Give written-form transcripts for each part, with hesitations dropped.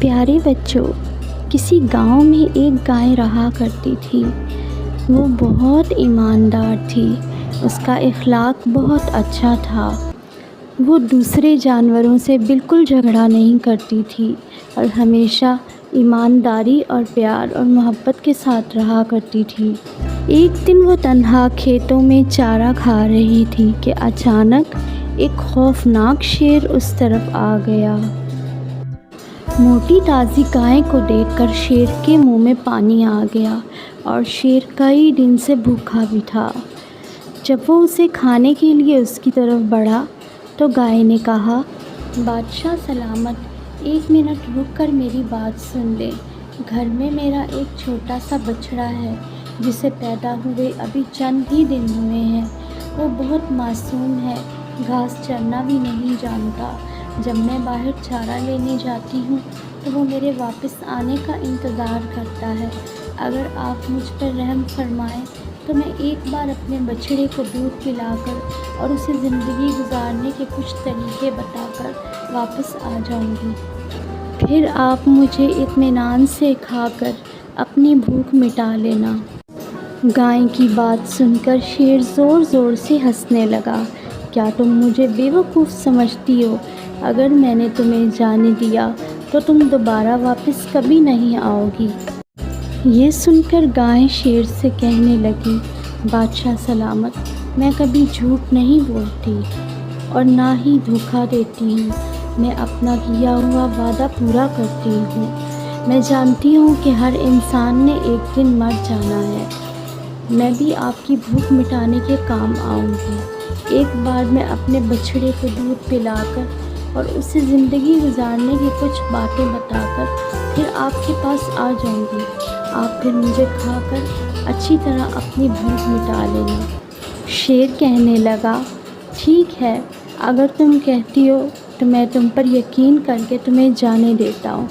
پیارے بچوں، کسی گاؤں میں ایک گائے رہا کرتی تھی۔ وہ بہت ایماندار تھی، اس کا اخلاق بہت اچھا تھا۔ وہ دوسرے جانوروں سے بالکل جھگڑا نہیں کرتی تھی اور ہمیشہ ایمانداری اور پیار اور محبت کے ساتھ رہا کرتی تھی۔ ایک دن وہ تنہا کھیتوں میں چارہ کھا رہی تھی کہ اچانک ایک خوفناک شیر اس طرف آ گیا۔ موٹی تازی گائے کو دیکھ کر شیر کے منہ میں پانی آ گیا اور شیر کئی دن سے بھوکا بھی تھا۔ جب وہ اسے کھانے کے لیے اس کی طرف بڑھا تو گائے نے کہا، بادشاہ سلامت، ایک منٹ رک کر میری بات سن لے۔ گھر میں میرا ایک چھوٹا سا بچڑا ہے جسے پیدا ہوئے ابھی چند ہی دن ہوئے ہیں۔ وہ بہت معصوم ہے، گھاس چرنا بھی نہیں جانتا۔ جب میں باہر چارہ لینے جاتی ہوں تو وہ میرے واپس آنے کا انتظار کرتا ہے۔ اگر آپ مجھ پر رحم فرمائیں تو میں ایک بار اپنے بچڑے کو دودھ پلا کر اور اسے زندگی گزارنے کے کچھ طریقے بتا کر واپس آ جاؤں گی۔ پھر آپ مجھے اطمینان سے کھا کر اپنی بھوک مٹا لینا۔ گائے کی بات سن کر شیر زور زور سے ہنسنے لگا۔ کیا تم مجھے بیوقوف سمجھتی ہو؟ اگر میں نے تمہیں جانے دیا تو تم دوبارہ واپس کبھی نہیں آؤ گی۔ یہ سن کر گائے شیر سے کہنے لگی، بادشاہ سلامت، میں کبھی جھوٹ نہیں بولتی اور نہ ہی دھوکہ دیتی ہوں۔ میں اپنا کیا ہوا وعدہ پورا کرتی ہوں۔ میں جانتی ہوں کہ ہر انسان نے ایک دن مر جانا ہے۔ میں بھی آپ کی بھوک مٹانے کے کام آؤں گی۔ ایک بار میں اپنے بچڑے کو دودھ پلا کر اور اسے زندگی گزارنے کی کچھ باتیں بتا کر پھر آپ کے پاس آ جاؤں گی۔ آپ پھر مجھے کھا کر اچھی طرح اپنی بھوک مٹا لینا۔ شیر کہنے لگا، ٹھیک ہے، اگر تم کہتی ہو تو میں تم پر یقین کر کے تمہیں جانے دیتا ہوں۔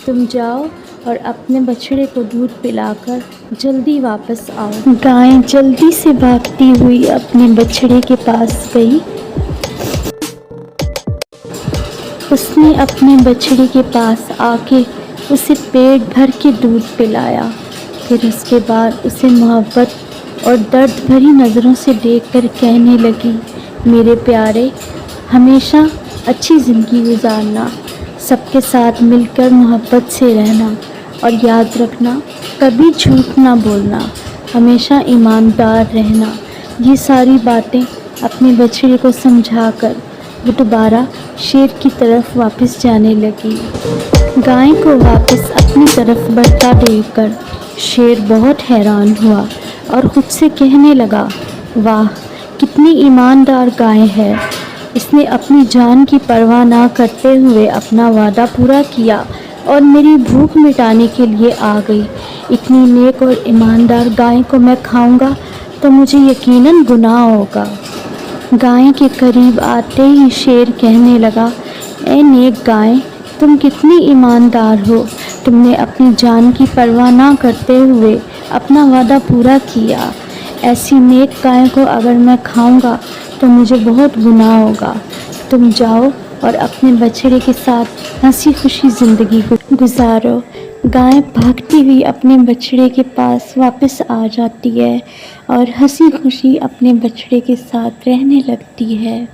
تم جاؤ اور اپنے بچڑے کو دودھ پلا کر جلدی واپس آؤ۔ گائے جلدی سے بھاگتی ہوئی اپنے بچڑے کے پاس گئی۔ اس نے اپنے بچڑے کے پاس آ کے اسے پیٹ بھر کے دودھ پلایا۔ پھر اس کے بعد اسے محبت اور درد بھری نظروں سے دیکھ کر کہنے لگی، میرے پیارے، ہمیشہ اچھی زندگی گزارنا، سب کے ساتھ مل کر محبت سے رہنا اور یاد رکھنا کبھی جھوٹ نہ بولنا، ہمیشہ ایماندار رہنا۔ یہ ساری باتیں اپنے بچڑے کو سمجھا کر وہ دوبارہ شیر کی طرف واپس جانے لگی۔ گائے کو واپس اپنی طرف بڑھتا دیکھ کر شیر بہت حیران ہوا اور خود سے کہنے لگا، واہ، کتنی ایماندار گائے ہے۔ اس نے اپنی جان کی پرواہ نہ کرتے ہوئے اپنا وعدہ پورا کیا اور میری بھوک مٹانے کے لیے آ گئی۔ اتنی نیک اور ایماندار گائے کو میں کھاؤں گا تو مجھے یقیناً گناہ ہوگا۔ گائے کے قریب آتے ہی شیر کہنے لگا، اے نیک گائے، تم کتنی ایماندار ہو۔ تم نے اپنی جان کی پرواہ نہ کرتے ہوئے اپنا وعدہ پورا کیا۔ ایسی نیک گائے کو اگر میں کھاؤں گا تو مجھے بہت گناہ ہوگا۔ تم جاؤ اور اپنے بچڑے کے ساتھ ہنسی خوشی زندگی گزارو۔ گائے بھاگتی ہوئی اپنے بچڑے کے پاس واپس آ جاتی ہے اور ہنسی خوشی اپنے بچڑے کے ساتھ رہنے لگتی ہے۔